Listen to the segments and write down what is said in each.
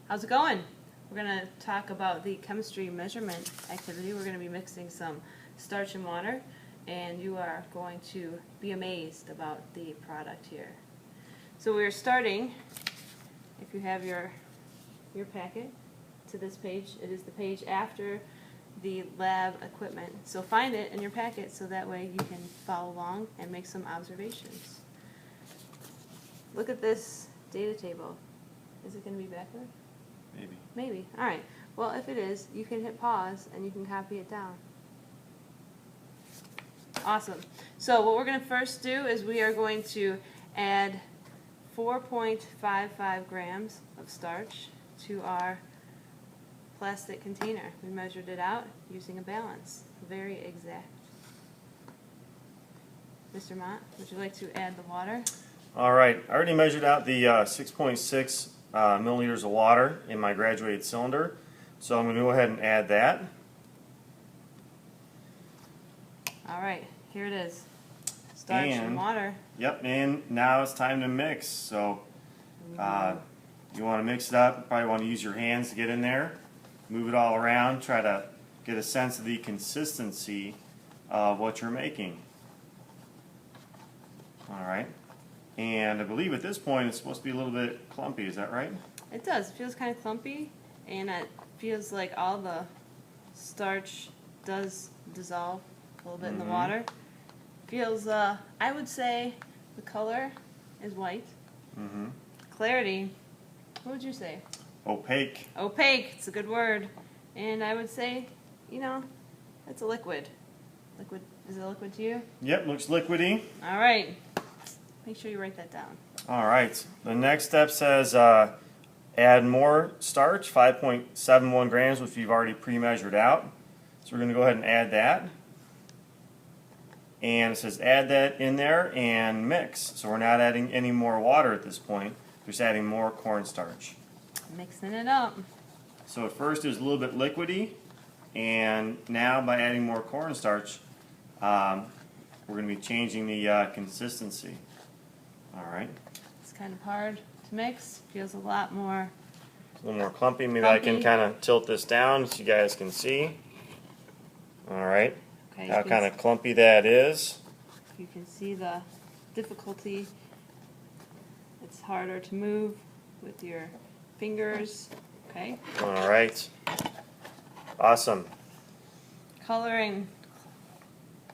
How's it going? We're going to talk about the chemistry measurement activity. We're going to be mixing some starch and water, and you are going to be amazed about the product here. So we're starting, if you have your packet, to this page. It is the page after the lab equipment. So find it in your packet so that way you can follow along and make some observations. Look at this data table. Is it going to be backward? Maybe. Maybe. All right. Well, if it is, you can hit pause and you can copy it down. Awesome. So what we're going to first do is we are going to add 4.55 grams of starch to our plastic container. We measured it out using a balance. Very exact. Mr. Mott, would you like to add the water? All right, I already measured out the 6.6 milliliters of water in my graduated cylinder, so I'm going to go ahead and add that. All right, here it is. Starch and water. Yep, and now it's time to mix. So you want to mix it up. You probably want to use your hands to get in there. Move it all around. Try to get a sense of the consistency of what you're making. All right. And I believe at this point it's supposed to be a little bit clumpy. Is that right? It does. It feels kind of clumpy, and it feels like all the starch does dissolve a little bit in the water. Feels, I would say the color is white. Clarity, what would you say? Opaque. Opaque, it's a good word. And I would say, you know, it's a liquid. Liquid, is it a liquid to you? Yep, looks liquidy. All right. Make sure you write that down. All right. The next step says add more starch, 5.71 grams, which you've already pre-measured out. So we're going to go ahead and add that. And it says add that in there and mix. So we're not adding any more water at this point. We're just adding more cornstarch. Mixing it up. So at first it was a little bit liquidy, and now by adding more cornstarch, we're going to be changing the consistency. All right. It's kind of hard to mix. Feels a lot more. It's a little more clumpy. Maybe I can kind of tilt this down so you guys can see. All right. Okay, How kind of clumpy that is. You can see the difficulty. It's harder to move with your fingers. Okay. All right. Awesome. Coloring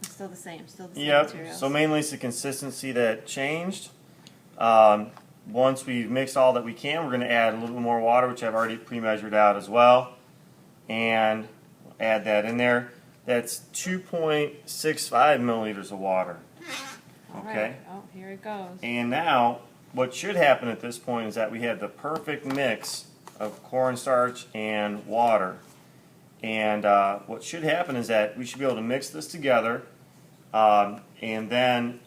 is still the same. Still the same Yep. materials. So mainly it's the consistency that changed. Once we've mixed all that we can, we're going to add a little bit more water, which I've already pre-measured out as well. And add that in there. That's 2.65 milliliters of water. Okay. Right. Oh, here it goes. And now, what should happen at this point is that we have the perfect mix of cornstarch and water. And what should happen is that we should be able to mix this together, and then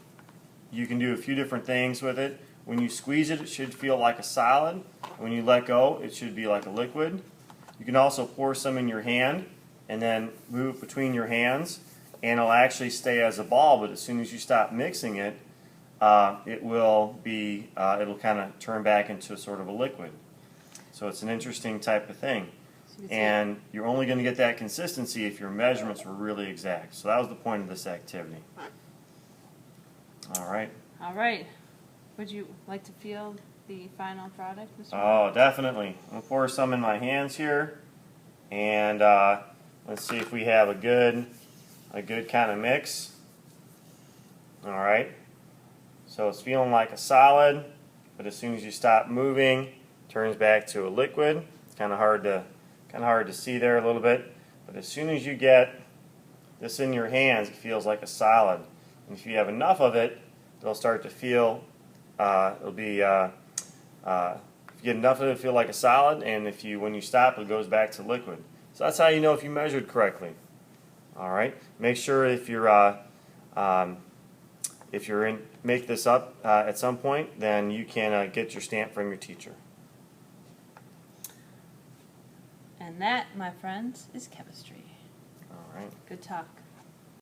you can do a few different things with it. When you squeeze it, it should feel like a solid. When you let go, it should be like a liquid. You can also pour some in your hand and then move between your hands, and it'll actually stay as a ball, but as soon as you stop mixing it, it'll kind of turn back into a sort of a liquid. So it's an interesting type of thing. And you're only going to get that consistency if your measurements were really exact. So that was the point of this activity. All right. All right. Would you like to feel the final product, Mr. Oh, definitely. I'll pour some in my hands here, and let's see if we have a good kind of mix. All right. So it's feeling like a solid, but as soon as you stop moving, it turns back to a liquid. It's kind of hard to see there a little bit, but as soon as you get this in your hands, it feels like a solid. And if you have enough of it, it'll start to feel. If you get enough of it, it'll feel like a solid, and when you stop, it goes back to liquid. So that's how you know if you measured correctly. All right. Make sure if you're make this up at some point, then you can get your stamp from your teacher. And that, my friends, is chemistry. All right. Good talk.